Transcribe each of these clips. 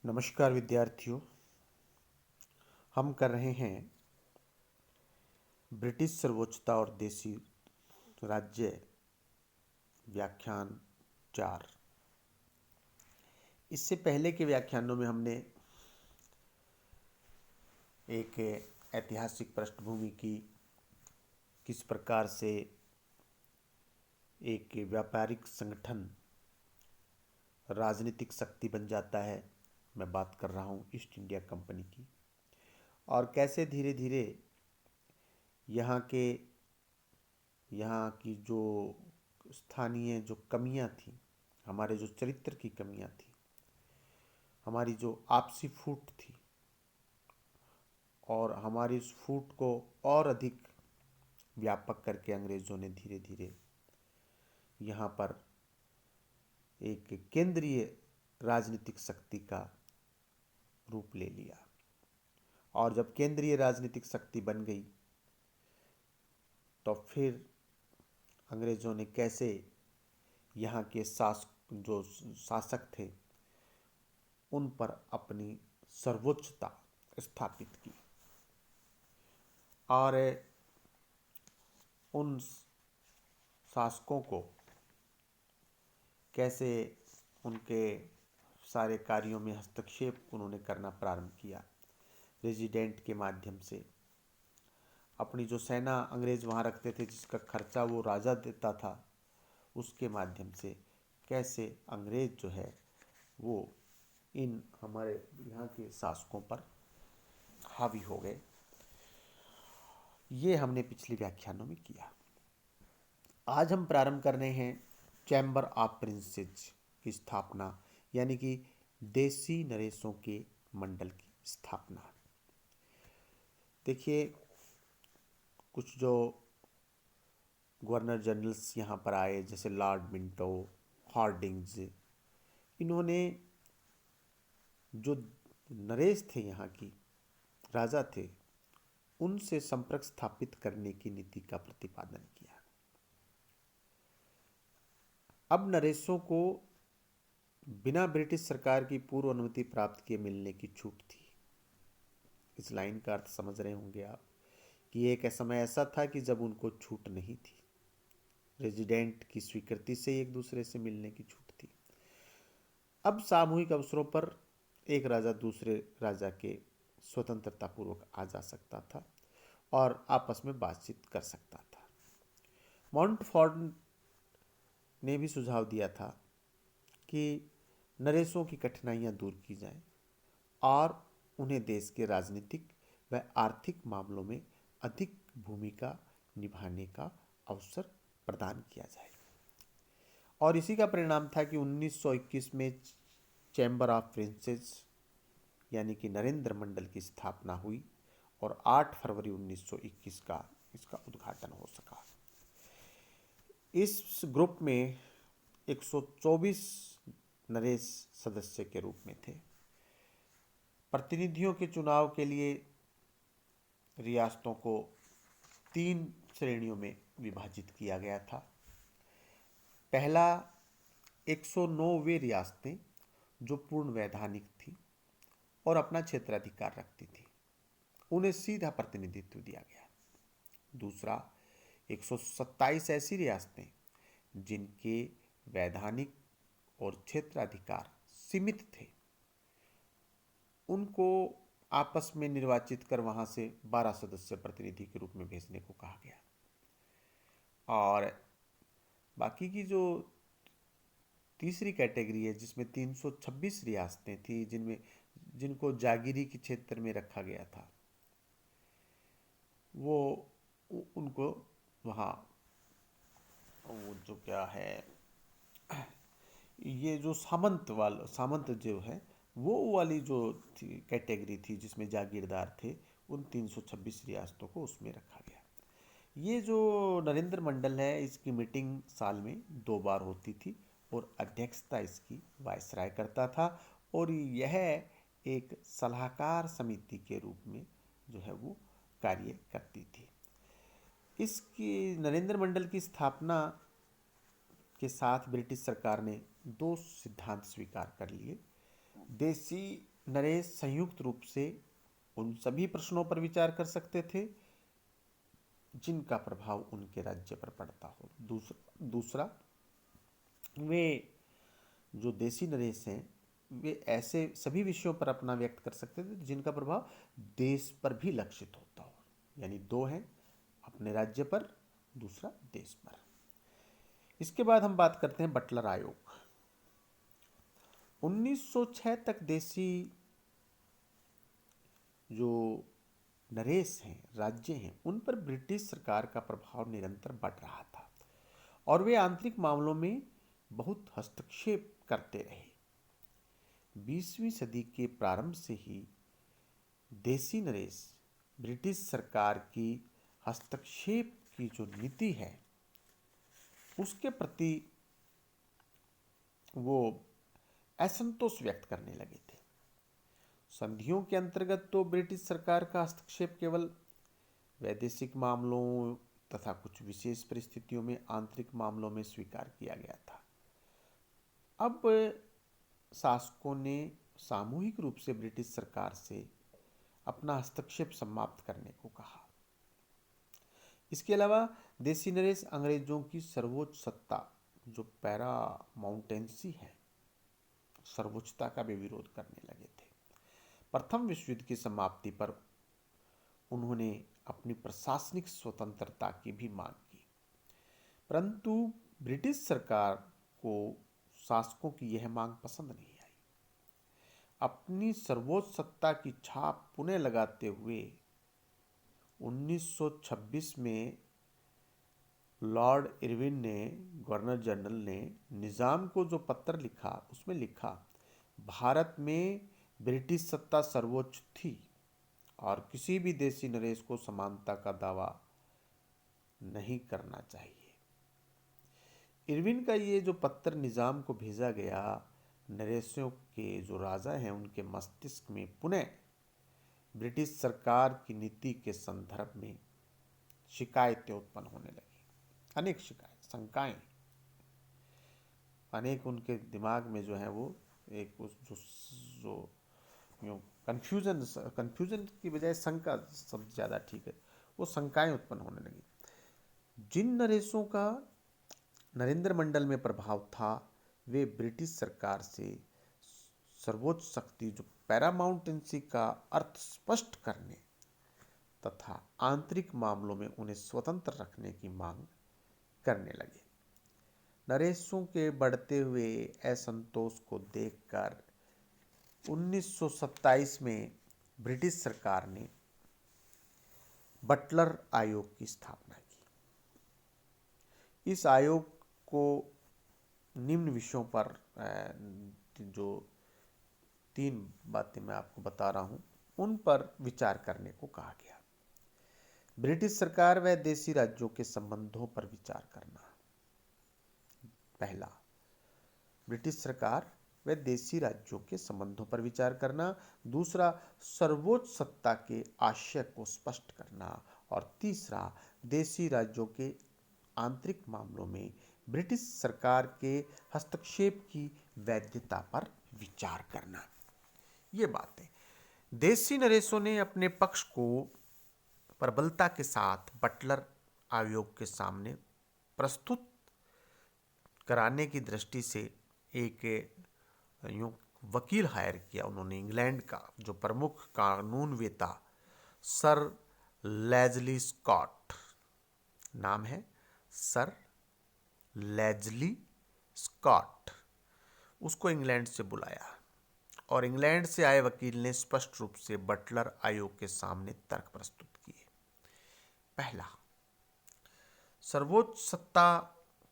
नमस्कार विद्यार्थियों। हम कर रहे हैं ब्रिटिश सर्वोच्चता और देसी राज्य व्याख्यान 4। इससे पहले के व्याख्यानों में हमने एक ऐतिहासिक पृष्ठभूमि की, किस प्रकार से एक व्यापारिक संगठन राजनीतिक शक्ति बन जाता है। मैं बात कर रहा हूँ ईस्ट इंडिया कंपनी की, और कैसे धीरे धीरे यहाँ की जो स्थानीय जो कमियां थी, हमारे जो चरित्र की कमियां थी, हमारी जो आपसी फूट थी, और हमारी इस फूट को और अधिक व्यापक करके अंग्रेज़ों ने धीरे धीरे यहाँ पर एक केंद्रीय राजनीतिक शक्ति का रूप ले लिया। और जब केंद्रीय राजनीतिक शक्ति बन गई तो फिर अंग्रेज़ों ने कैसे यहाँ के जो शासक थे उन पर अपनी सर्वोच्चता स्थापित की, और उन शासकों को कैसे उनके सारे कार्यों में हस्तक्षेप उन्होंने करना प्रारंभ किया। रेजिडेंट के माध्यम से अपनी जो सेना अंग्रेज़ वहाँ रखते थे, जिसका खर्चा वो राजा देता था, उसके माध्यम से कैसे अंग्रेज़ जो है वो इन हमारे यहाँ के शासकों पर हावी हो गए, ये हमने पिछले व्याख्यानों में किया। आज हम प्रारंभ कर रहे हैं चैम्बर ऑफ प्रिंसेस की स्थापना, यानी कि देसी नरेशों के मंडल की स्थापना। देखिए, कुछ जो गवर्नर जनरल्स यहाँ पर आए, जैसे लॉर्ड मिंटो, हॉर्डिंग्स, इन्होंने जो नरेश थे, यहाँ की राजा थे, उनसे संपर्क स्थापित करने की नीति का प्रतिपादन किया। अब नरेशों को बिना ब्रिटिश सरकार की पूर्व अनुमति प्राप्त किए मिलने की छूट थी। इस लाइन का अर्थ समझ रहे होंगे आप कि एक समय ऐसा था कि जब उनको छूट नहीं थी, रेजिडेंट की स्वीकृति से एक दूसरे से मिलने की छूट थी। अब सामूहिक अवसरों पर एक राजा दूसरे राजा के स्वतंत्रता पूर्वक आ जा सकता था और आपस में बातचीत कर सकता था। माउंटफोर्ट ने भी सुझाव दिया था कि नरेशों की कठिनाइयां दूर की जाएं और उन्हें देश के राजनीतिक व आर्थिक मामलों में अधिक भूमिका निभाने का अवसर प्रदान किया जाए। और इसी का परिणाम था कि 1921 में चैम्बर ऑफ प्रिंसेस यानी कि नरेंद्र मंडल की स्थापना हुई और 8 फरवरी 1921 का इसका उद्घाटन हो सका। इस ग्रुप में 124 नरेश सदस्य के रूप में थे। प्रतिनिधियों के चुनाव के लिए रियासतों को 3 श्रेणियों में विभाजित किया गया था। पहला 109 वे रियासतें जो पूर्ण वैधानिक थी और अपना क्षेत्राधिकार रखती थी, उन्हें सीधा प्रतिनिधित्व दिया गया। दूसरा 127 ऐसी रियासतें जिनके वैधानिक और क्षेत्राधिकार सीमित थे, उनको आपस में निर्वाचित कर वहां से 12 सदस्य प्रतिनिधि के रूप में भेजने को कहा गया। और बाकी की जो तीसरी कैटेगरी है, जिसमें 326 रियासतें थी, जिनको जागीरी के क्षेत्र में रखा गया था, वो उनको वहाँ वो जो क्या है, ये जो सामंत जो है, वो वाली जो कैटेगरी थी जिसमें जागीरदार थे, उन 326 रियासतों को उसमें रखा गया। ये जो नरेंद्र मंडल है, इसकी मीटिंग साल में 2 बार होती थी और अध्यक्षता इसकी वायसराय करता था, और यह एक सलाहकार समिति के रूप में जो है वो कार्य करती थी। इसकी नरेंद्र मंडल की स्थापना के साथ ब्रिटिश सरकार ने 2 सिद्धांत स्वीकार कर लिए। देसी नरेश संयुक्त रूप से उन सभी प्रश्नों पर विचार कर सकते थे जिनका प्रभाव उनके राज्य पर पड़ता हो। दूसरा, वे जो देसी नरेश हैं वे ऐसे सभी विषयों पर अपना व्यक्त कर सकते थे जिनका प्रभाव देश पर भी लक्षित होता हो। यानी दो हैं, अपने राज्य पर, दूसरा देश पर। इसके बाद हम बात करते हैं बटलर आयोग। 1906 तक देसी जो नरेश हैं, राज्य हैं, उन पर ब्रिटिश सरकार का प्रभाव निरंतर बढ़ रहा था और वे आंतरिक मामलों में बहुत हस्तक्षेप करते रहे। 20वीं सदी के प्रारंभ से ही देसी नरेश ब्रिटिश सरकार की हस्तक्षेप की जो नीति है उसके प्रति वो असंतोष व्यक्त करने लगे थे। संधियों के अंतर्गत तो ब्रिटिश सरकार का हस्तक्षेप केवल वैदेशिक मामलों तथा कुछ विशेष परिस्थितियों में आंतरिक मामलों में स्वीकार किया गया था। अब शासकों ने सामूहिक रूप से ब्रिटिश सरकार से अपना हस्तक्षेप समाप्त करने को कहा। इसके अलावा देसी नरेश अंग्रेजों की सर्वोच्च सत्ता जो पैरामाउंटेंसी है, सर्वोच्चता का भी विरोध करने लगे थे। प्रथम विश्व युद्ध की समाप्ति पर उन्होंने अपनी प्रशासनिक स्वतंत्रता की भी मांग की, परंतु ब्रिटिश सरकार को शासकों की यह मांग पसंद नहीं आई। अपनी सर्वोच्च सत्ता की छाप पुनः लगाते हुए 1926 में लॉर्ड इरविन ने, गवर्नर जनरल ने, निजाम को जो पत्र लिखा उसमें लिखा, भारत में ब्रिटिश सत्ता सर्वोच्च थी और किसी भी देसी नरेश को समानता का दावा नहीं करना चाहिए। इरविन का ये जो पत्र निजाम को भेजा गया, नरेशों के जो राजा हैं उनके मस्तिष्क में पुनः ब्रिटिश सरकार की नीति के संदर्भ में शिकायतें उत्पन्न होने लगी। अनेक शिकायत, शंकाएं, अनेक उनके दिमाग में जो है वो एक उस जो कंफ्यूजन की बजाय शंका शब्द ज़्यादा ठीक है, वो शंकाएं उत्पन्न होने लगी। जिन नरेशों का नरेंद्र मंडल में प्रभाव था वे ब्रिटिश सरकार से सर्वोच्च शक्ति जो पैरामाउंटेंसी का अर्थ स्पष्ट करने तथा आंतरिक मामलों में उन्हें स्वतंत्र रखने की मांग करने लगे। नरेशों के बढ़ते हुए असंतोष को देखकर 1927 में ब्रिटिश सरकार ने बटलर आयोग की स्थापना की। इस आयोग को निम्न विषयों पर जो 3 बातें मैं आपको बता रहा हूं उन पर विचार करने को कहा गया। ब्रिटिश सरकार व देसी राज्यों के संबंधों पर विचार करना। पहला, ब्रिटिश सरकार व देसी राज्यों के संबंधों पर विचार करना। दूसरा, सर्वोच्च सत्ता के आशय को स्पष्ट करना। और तीसरा, देसी राज्यों के आंतरिक मामलों में ब्रिटिश सरकार के हस्तक्षेप की वैधता पर विचार करना। ये बातें देसी नरेशों ने अपने पक्ष को प्रबलता के साथ बटलर आयोग के सामने प्रस्तुत कराने की दृष्टि से एक यूं वकील हायर किया। उन्होंने इंग्लैंड का जो प्रमुख कानूनवेता सर लेजली स्कॉट, नाम है सर लेजली स्कॉट, उसको इंग्लैंड से बुलाया और इंग्लैंड से आए वकील ने स्पष्ट रूप से बटलर आयोग के सामने तर्क प्रस्तुत किए। पहला, सर्वोच्च सत्ता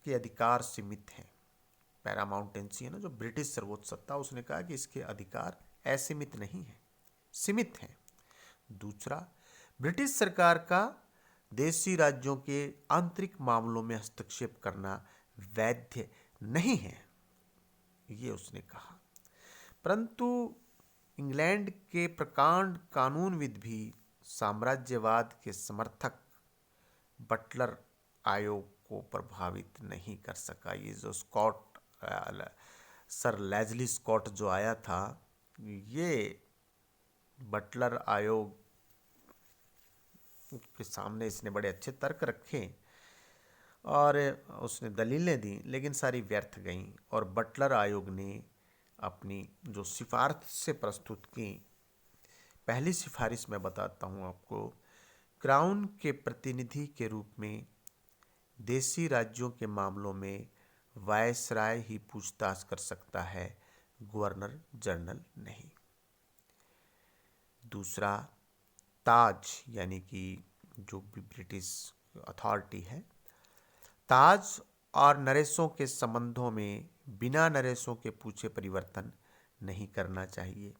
के अधिकार सीमित हैं। पैरामाउंटेंसी है ना, जो ब्रिटिश सर्वोच्च सत्ता, उसने कहा कि इसके अधिकार असीमित नहीं है, सीमित हैं। दूसरा, ब्रिटिश सरकार का देसी राज्यों के आंतरिक मामलों में हस्तक्षेप करना वैध नहीं है, ये उसने कहा। परंतु इंग्लैंड के प्रकांड कानूनविद भी साम्राज्यवाद के समर्थक बटलर आयोग को प्रभावित नहीं कर सका। ये जो स्कॉट, सर लेजली स्कॉट जो आया था, ये बटलर आयोग के सामने इसने बड़े अच्छे तर्क रखे और उसने दलीलें दी, लेकिन सारी व्यर्थ गईं। और बटलर आयोग ने अपनी जो सिफारिशें प्रस्तुत की, पहली सिफारिश मैं बताता हूँ आपको। क्राउन के प्रतिनिधि के रूप में देशी राज्यों के मामलों में वायसराय ही पूछताछ कर सकता है, गवर्नर जनरल नहीं। दूसरा, ताज यानी कि जो भी ब्रिटिश अथॉरिटी है, ताज और नरेशों के संबंधों में बिना नरेशों के पूछे परिवर्तन नहीं करना चाहिए।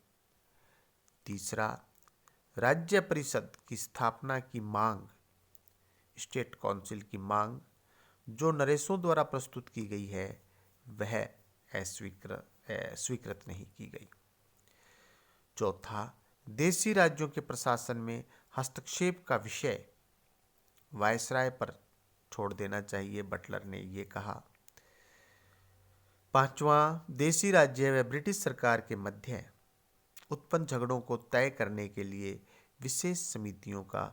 तीसरा, राज्य परिषद की स्थापना की मांग, स्टेट काउंसिल की मांग जो नरेशों द्वारा प्रस्तुत की गई है, वह स्वीकृत नहीं की गई। चौथा, देशी राज्यों के प्रशासन में हस्तक्षेप का विषय वायसराय पर छोड़ देना चाहिए, बटलर ने ये कहा। पांचवा, देशी राज्य व ब्रिटिश सरकार के मध्य उत्पन्न झगड़ों को तय करने के लिए विशेष समितियों का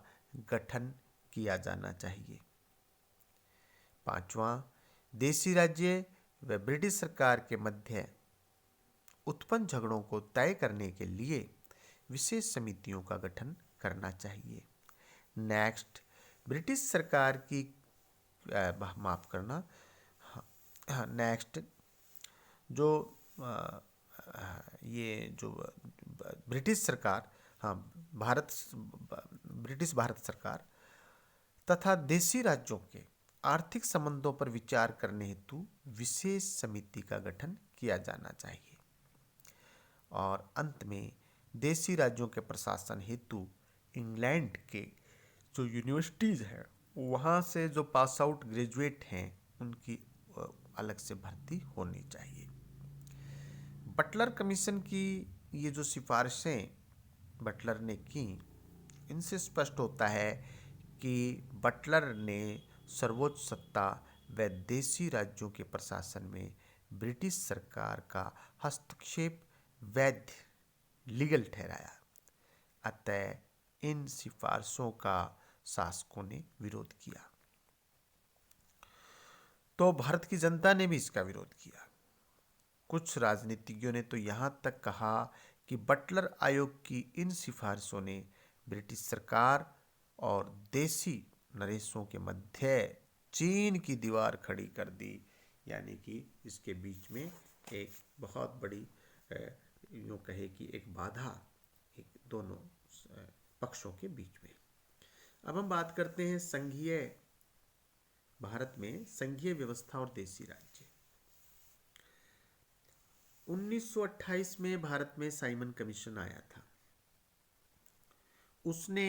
गठन किया जाना चाहिए। पांचवा, देशी राज्य व ब्रिटिश सरकार के मध्य उत्पन्न झगड़ों को तय करने के लिए विशेष समितियों का गठन करना चाहिए। नेक्स्ट, ब्रिटिश सरकार की माफ करना, नेक्स्ट जो ये जो ब्रिटिश सरकार, ब्रिटिश भारत सरकार तथा देशी राज्यों के आर्थिक संबंधों पर विचार करने हेतु विशेष समिति का गठन किया जाना चाहिए। और अंत में, देशी राज्यों के प्रशासन हेतु इंग्लैंड के जो यूनिवर्सिटीज़ हैं, वहाँ से जो पास आउट ग्रेजुएट हैं, उनकी अलग से भर्ती होनी चाहिए। बटलर कमीशन की ये जो सिफारिशें बटलर ने की, इनसे स्पष्ट होता है कि बटलर ने सर्वोच्च सत्ता व देशी राज्यों के प्रशासन में ब्रिटिश सरकार का हस्तक्षेप वैध, लीगल ठहराया। अतः इन सिफारिशों का शासकों ने विरोध किया, तो भारत की जनता ने भी इसका विरोध किया। कुछ राजनीतिज्ञों ने तो यहाँ तक कहा कि बटलर आयोग की इन सिफारिशों ने ब्रिटिश सरकार और देशी नरेशों के मध्य चीन की दीवार खड़ी कर दी, यानी कि इसके बीच में एक बहुत बड़ी यूँ कहे कि एक बाधा, एक दोनों पक्षों के बीच में। अब हम बात करते हैं संघीय भारत में संघीय व्यवस्था और देशी राज्य। 1928 में भारत में साइमन कमीशन आया था। उसने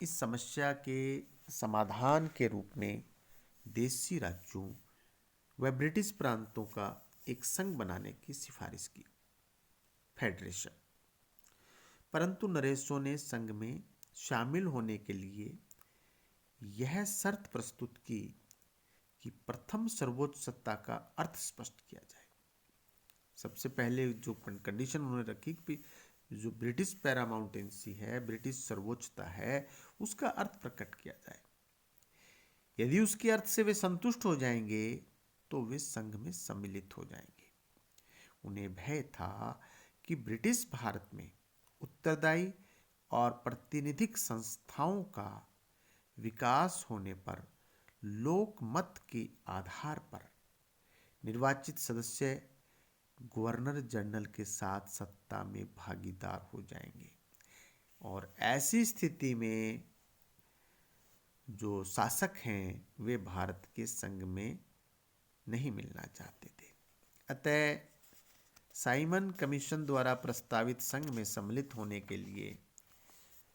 इस समस्या के समाधान के रूप में देशी राज्यों व ब्रिटिश प्रांतों का एक संघ बनाने की सिफारिश की, फेडरेशन। परंतु नरेशों ने संघ में शामिल होने के लिए यह शर्त प्रस्तुत की कि प्रथम सर्वोच्च सत्ता का अर्थ स्पष्ट किया जाए। सबसे पहले जो कंडीशन उन्होंने रखी कि जो ब्रिटिश पैरामाउंटेंसी है, ब्रिटिश सर्वोच्चता है, उसका अर्थ प्रकट किया जाए। यदि उसके अर्थ से वे संतुष्ट हो जाएंगे तो वे संघ में सम्मिलित हो जाएंगे। उन्हें भय था कि ब्रिटिश भारत में उत्तरदायी और प्रातिनिधिक संस्थाओं का विकास होने पर लोकमत के आधार पर निर्वाचित सदस्य गवर्नर जनरल के साथ सत्ता में भागीदार हो जाएंगे, और ऐसी स्थिति में जो शासक हैं वे भारत के संघ में नहीं मिलना चाहते थे। अतः साइमन कमीशन द्वारा प्रस्तावित संघ में सम्मिलित होने के लिए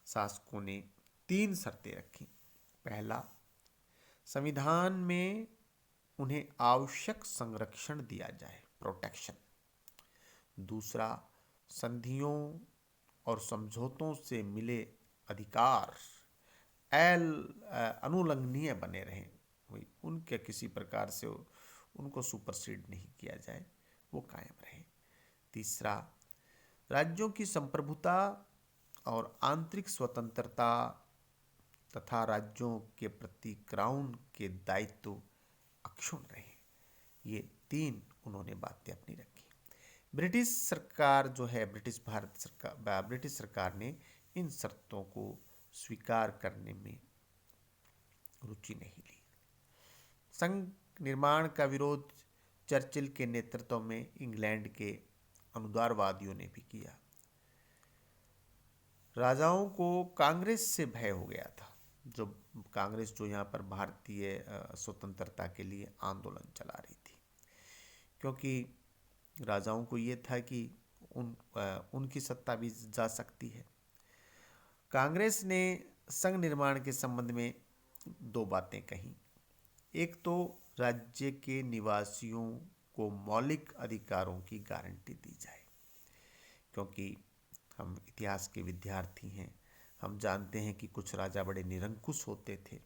शासकों ने 3 शर्तें रखी। पहला, संविधान में उन्हें आवश्यक संरक्षण दिया जाए, प्रोटेक्शन। दूसरा, संधियों और समझौतों से मिले अधिकार अनुलंघनीय बने रहें, उनके किसी प्रकार से उनको सुपरसीड नहीं किया जाए, वो कायम रहे। तीसरा, राज्यों की संप्रभुता और आंतरिक स्वतंत्रता तथा राज्यों के प्रति क्राउन के दायित्व अक्षुण्ण रहे। ये 3 उन्होंने बातें अपनी रखी। ब्रिटिश सरकार जो है, ब्रिटिश सरकार ने इन शर्तों को स्वीकार करने में रुचि नहीं ली। संघ निर्माण का विरोध चर्चिल के नेतृत्व में इंग्लैंड के अनुदारवादियों ने भी किया। राजाओं को कांग्रेस से भय हो गया था, जो कांग्रेस जो यहाँ पर भारतीय स्वतंत्रता के लिए आंदोलन चला रही थी, क्योंकि राजाओं को ये था कि उनकी सत्ता भी जा सकती है। कांग्रेस ने संघ निर्माण के संबंध में 2 बातें कही। एक तो राज्य के निवासियों को मौलिक अधिकारों की गारंटी दी जाए, क्योंकि हम इतिहास के विद्यार्थी हैं, हम जानते हैं कि कुछ राजा बड़े निरंकुश होते थे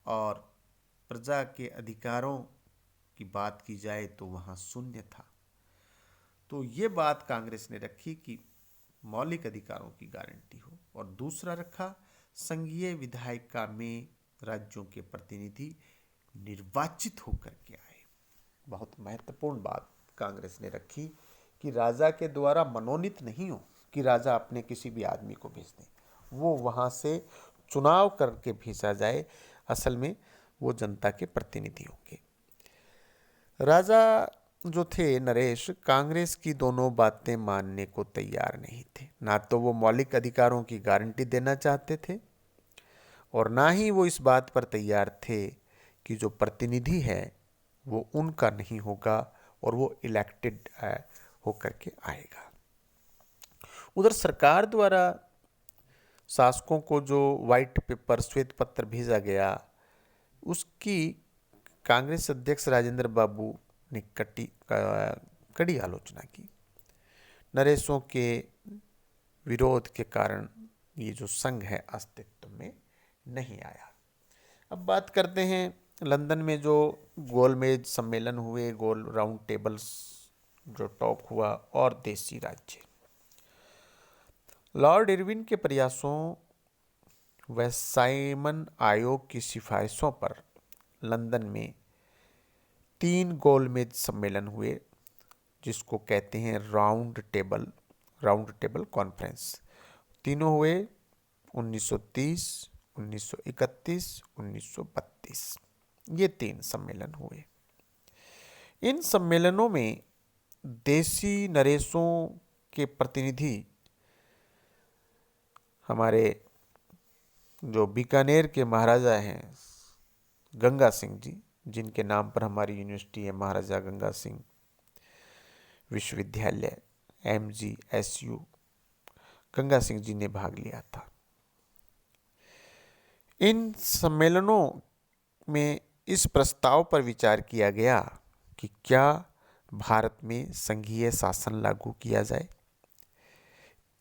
और प्रजा के अधिकारों की बात की जाए तो वहाँ शून्य था। तो ये बात कांग्रेस ने रखी कि मौलिक अधिकारों की गारंटी हो। और दूसरा रखा, संघीय विधायिका में राज्यों के प्रतिनिधि निर्वाचित होकर के आए। बहुत महत्वपूर्ण बात कांग्रेस ने रखी कि राजा के द्वारा मनोनीत नहीं हो कि राजा अपने किसी भी आदमी को भेज दें, वो वहाँ से चुनाव करके भेजा जाए। असल में वो जनता के प्रतिनिधि होंगे। राजा जो थे नरेश, कांग्रेस की दोनों बातें मानने को तैयार नहीं थे। ना तो वो मौलिक अधिकारों की गारंटी देना चाहते थे और ना ही वो इस बात पर तैयार थे कि जो प्रतिनिधि है वो उनका नहीं होगा और वो इलेक्टेड होकर के आएगा। उधर सरकार द्वारा शासकों को जो व्हाइट पेपर, श्वेत पत्र भेजा गया, उसकी कांग्रेस अध्यक्ष राजेंद्र बाबू ने कड़ी आलोचना की। नरेशों के विरोध के कारण ये जो संघ है अस्तित्व में नहीं आया। अब बात करते हैं लंदन में जो गोलमेज सम्मेलन हुए, गोल राउंड टेबल्स जो टॉक हुआ, और देशी राज्य। लॉर्ड इरविन के प्रयासों व साइमन आयोग की सिफारिशों पर लंदन में 3 गोलमेज सम्मेलन हुए, जिसको कहते हैं राउंड टेबल कॉन्फ्रेंस। तीनों हुए 1930, 1931, 1932। ये 3 सम्मेलन हुए। इन सम्मेलनों में देशी नरेशों के प्रतिनिधि हमारे जो बीकानेर के महाराजा हैं गंगा सिंह जी, जिनके नाम पर हमारी यूनिवर्सिटी है, महाराजा गंगा सिंह विश्वविद्यालय MGSU, गंगा सिंह जी ने भाग लिया था। इन सम्मेलनों में इस प्रस्ताव पर विचार किया गया कि क्या भारत में संघीय शासन लागू किया जाए।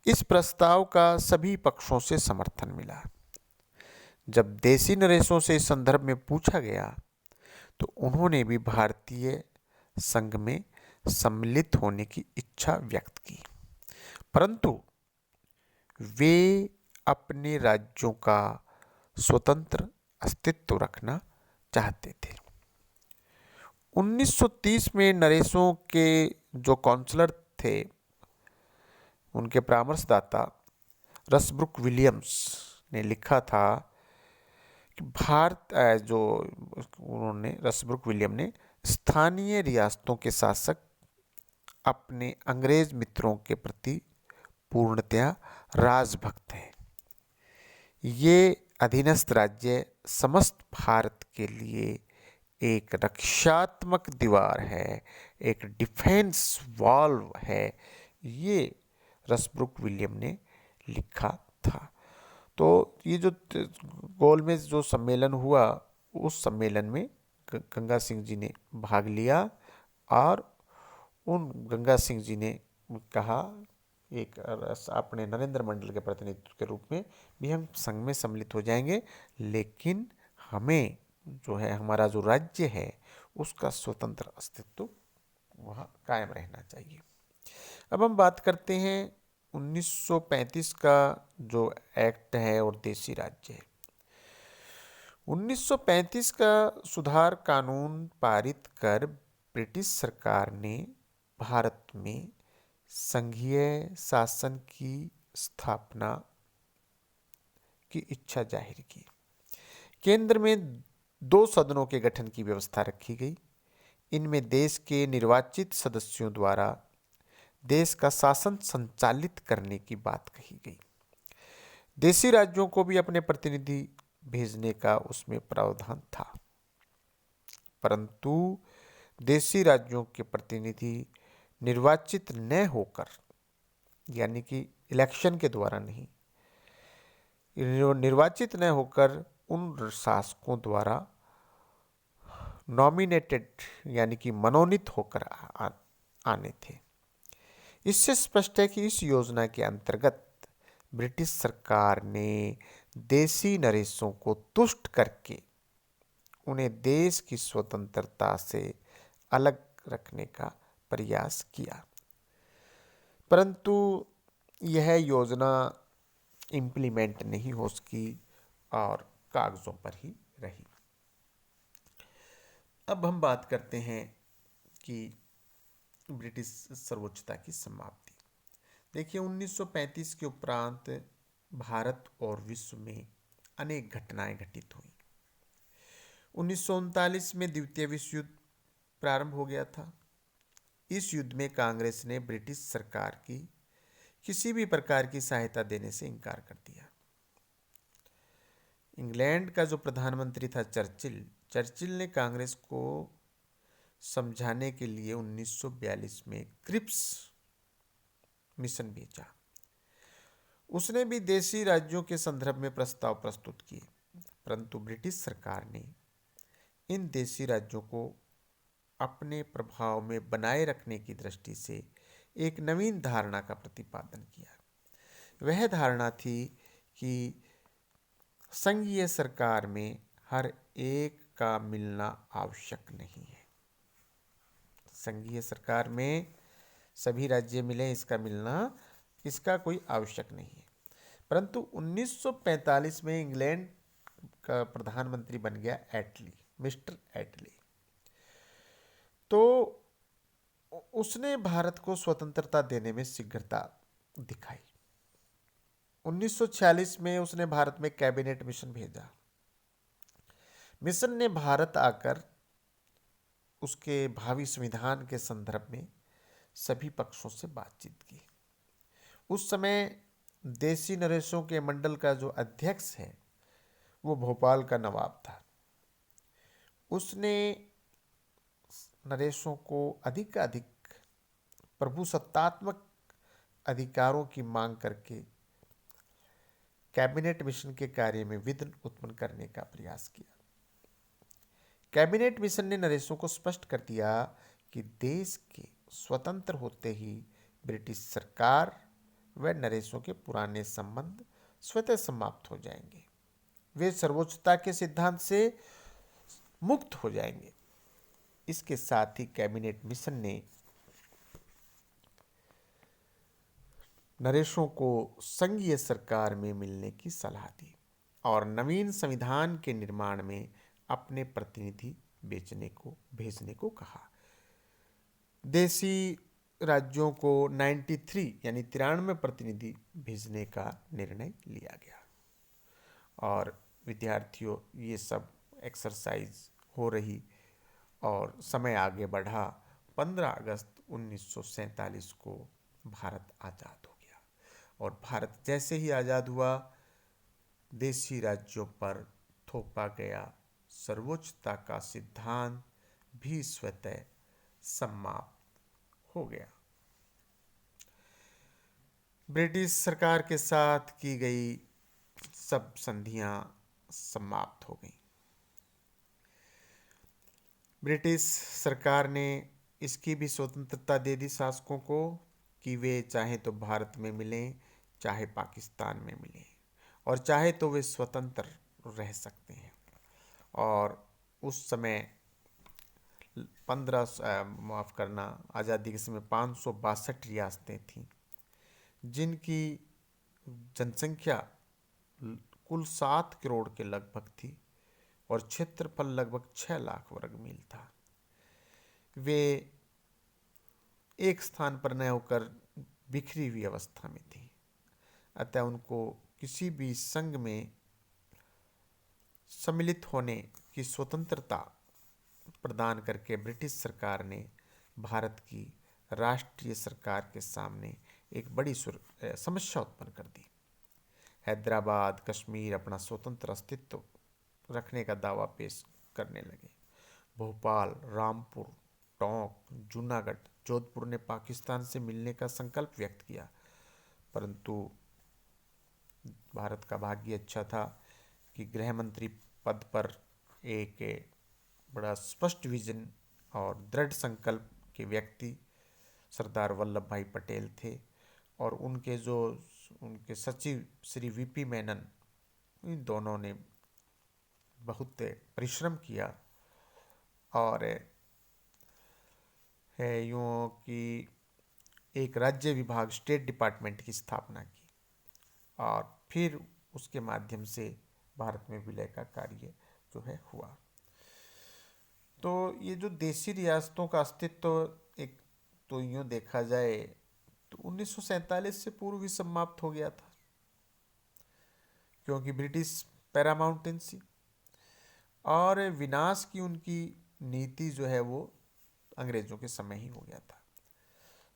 इस प्रस्ताव का सभी पक्षों से समर्थन मिला। जब देशी नरेशों से इस संदर्भ में पूछा गया तो उन्होंने भी भारतीय संघ में सम्मिलित होने की इच्छा व्यक्त की, परंतु वे अपने राज्यों का स्वतंत्र अस्तित्व रखना चाहते थे। 1930 में नरेशों के जो काउंसलर थे, उनके परामर्शदाता रसब्रुक विलियम्स ने लिखा था कि रसब्रुक विलियम ने स्थानीय रियासतों के शासक अपने अंग्रेज मित्रों के प्रति पूर्णतया राजभक्त हैं। ये अधीनस्थ राज्य समस्त भारत के लिए एक रक्षात्मक दीवार है, एक डिफेंस वॉल्व है। ये रसब्रुक विलियम ने लिखा था। तो ये जो गोलमेज जो सम्मेलन हुआ, उस सम्मेलन में गंगा सिंह जी ने भाग लिया और उन गंगा सिंह जी ने कहा, एक अपने नरेंद्र मंडल के प्रतिनिधित्व के रूप में भी हम संघ में सम्मिलित हो जाएंगे, लेकिन हमें जो है हमारा जो राज्य है उसका स्वतंत्र अस्तित्व वहाँ कायम रहना चाहिए। अब हम बात करते हैं 1935 का जो एक्ट है और देसी राज्य है, 1935 का सुधार कानून पारित कर ब्रिटिश सरकार ने भारत में संघीय शासन की स्थापना की इच्छा जाहिर की। केंद्र में 2 सदनों के गठन की व्यवस्था रखी गई। इनमें देश के निर्वाचित सदस्यों द्वारा देश का शासन संचालित करने की बात कही गई। देशी राज्यों को भी अपने प्रतिनिधि भेजने का उसमें प्रावधान था, परंतु देशी राज्यों के प्रतिनिधि निर्वाचित न होकर, यानी कि इलेक्शन के द्वारा नहीं, निर्वाचित न होकर उन शासकों द्वारा नॉमिनेटेड यानी कि मनोनीत होकर आने थे। इससे स्पष्ट है कि इस योजना के अंतर्गत ब्रिटिश सरकार ने देशी नरेशों को तुष्ट करके उन्हें देश की स्वतंत्रता से अलग रखने का प्रयास किया, परंतु यह योजना इम्प्लीमेंट नहीं हो सकी और कागजों पर ही रही। अब हम बात करते हैं कि ब्रिटिश सर्वोच्चता की समाप्ति। देखिए, 1935 के उपरांत भारत और विश्व में अनेक घटनाएं घटित हुई। 1939 में द्वितीय विश्व युद्ध प्रारंभ हो गया था। इस युद्ध में कांग्रेस ने ब्रिटिश सरकार की किसी भी प्रकार की सहायता देने से इनकार कर दिया। इंग्लैंड का जो प्रधानमंत्री था चर्चिल ने कांग्रेस को समझाने के लिए 1942 में क्रिप्स मिशन भेजा। उसने भी देशी राज्यों के संदर्भ में प्रस्ताव प्रस्तुत किए, परंतु ब्रिटिश सरकार ने इन देशी राज्यों को अपने प्रभाव में बनाए रखने की दृष्टि से एक नवीन धारणा का प्रतिपादन किया। वह धारणा थी कि संघीय सरकार में हर एक का मिलना आवश्यक नहीं है। संघीय सरकार में सभी राज्य मिले, इसका मिलना इसका कोई आवश्यक नहीं है। परंतु 1945 में इंग्लैंड का प्रधानमंत्री बन गया एटली, मिस्टर एटली। तो उसने भारत को स्वतंत्रता देने में शीघ्रता दिखाई। 1946 में उसने भारत में कैबिनेट मिशन भेजा। मिशन ने भारत आकर उसके भावी संविधान के संदर्भ में सभी पक्षों से बातचीत की। उस समय देशी नरेशों के मंडल का जो अध्यक्ष है वो भोपाल का नवाब था। उसने नरेशों को अधिक प्रभुसत्तात्मक अधिकारों की मांग करके कैबिनेट मिशन के कार्य में विघ्न उत्पन्न करने का प्रयास किया। कैबिनेट मिशन ने नरेशों को स्पष्ट कर दिया कि देश के स्वतंत्र होते ही ब्रिटिश सरकार व नरेशों के पुराने संबंध स्वतः समाप्त हो जाएंगे। वे सर्वोच्चता के सिद्धांत से मुक्त हो जाएंगे। इसके साथ ही कैबिनेट मिशन ने नरेशों को संघीय सरकार में मिलने की सलाह दी और नवीन संविधान के निर्माण में अपने प्रतिनिधि भेजने को कहा। देशी राज्यों को 93 यानी 93 प्रतिनिधि भेजने का निर्णय लिया गया और विद्यार्थियों ये सब एक्सरसाइज हो रही और समय आगे बढ़ा। 15 अगस्त 1947 को भारत आज़ाद हो गया और भारत जैसे ही आज़ाद हुआ, देशी राज्यों पर थोपा गया सर्वोच्चता का सिद्धांत भी स्वतः समाप्त हो गया। ब्रिटिश सरकार के साथ की गई सब संधियां समाप्त हो गई। ब्रिटिश सरकार ने इसकी भी स्वतंत्रता दे दी शासकों को कि वे चाहे तो भारत में मिलें, चाहे पाकिस्तान में मिलें और चाहे तो वे स्वतंत्र रह सकते हैं। और उस समय 15 आज़ादी के समय 562 रियासतें थीं जिनकी जनसंख्या कुल 7 करोड़ के लगभग थी और क्षेत्रफल लगभग 6 लाख वर्ग मील था। वे एक स्थान पर न होकर बिखरी हुई अवस्था में थी, अतः उनको किसी भी संघ में सम्मिलित होने की स्वतंत्रता प्रदान करके ब्रिटिश सरकार ने भारत की राष्ट्रीय सरकार के सामने एक बड़ी समस्या उत्पन्न कर दी। हैदराबाद, कश्मीर अपना स्वतंत्र अस्तित्व रखने का दावा पेश करने लगे। भोपाल, रामपुर, टोंक, जूनागढ़, जोधपुर ने पाकिस्तान से मिलने का संकल्प व्यक्त किया, परंतु भारत का भाग्य अच्छा था कि गृह मंत्री पद पर एक बड़ा स्पष्ट विजन और दृढ़ संकल्प के व्यक्ति सरदार वल्लभ भाई पटेल थे और उनके सचिव श्री वीपी मेनन, इन दोनों ने बहुत परिश्रम किया और यूँ कि एक राज्य विभाग स्टेट डिपार्टमेंट की स्थापना की और फिर उसके माध्यम से भारत में विलय का कार्य जो है हुआ। तो ये जो देशी रियासतों का अस्तित्व एक तो यूँ देखा जाए तो 1947 से पूर्व ही समाप्त हो गया था, क्योंकि ब्रिटिश पैरामाउंटेंसी और विनाश की उनकी नीति जो है वो अंग्रेजों के समय ही हो गया था।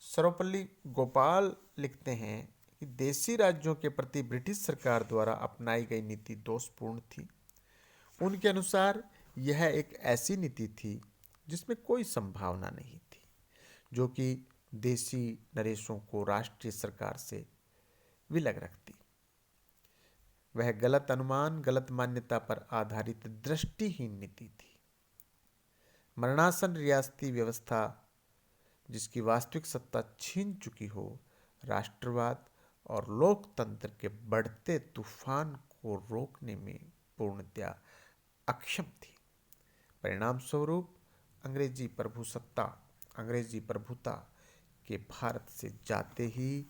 सर्वपल्ली गोपाल लिखते हैं कि देशी राज्यों के प्रति ब्रिटिश सरकार द्वारा अपनाई गई नीति दोषपूर्ण थी। उनके अनुसार यह एक ऐसी नीति थी जिसमें कोई संभावना नहीं थी, जो कि देशी नरेशों को राष्ट्रीय सरकार से विलग रखती। वह गलत अनुमान, गलत मान्यता पर आधारित दृष्टिहीन नीति थी। मरणासन रियासती व्यवस्था जिसकी वास्तविक सत्ता छीन चुकी हो, राष्ट्रवाद और लोकतंत्र के बढ़ते तूफान को रोकने में पूर्णतया अक्षम थी। परिणाम स्वरूप अंग्रेजी प्रभुता के भारत से जाते ही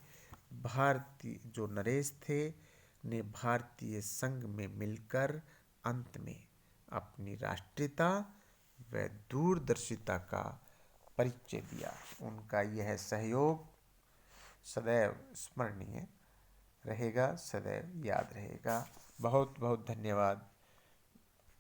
भारतीय जो नरेश थे ने भारतीय संघ में मिलकर अंत में अपनी राष्ट्रीयता व दूरदर्शिता का परिचय दिया। उनका यह सहयोग सदैव स्मरणीय रहेगा, सदैव याद रहेगा। बहुत बहुत धन्यवाद।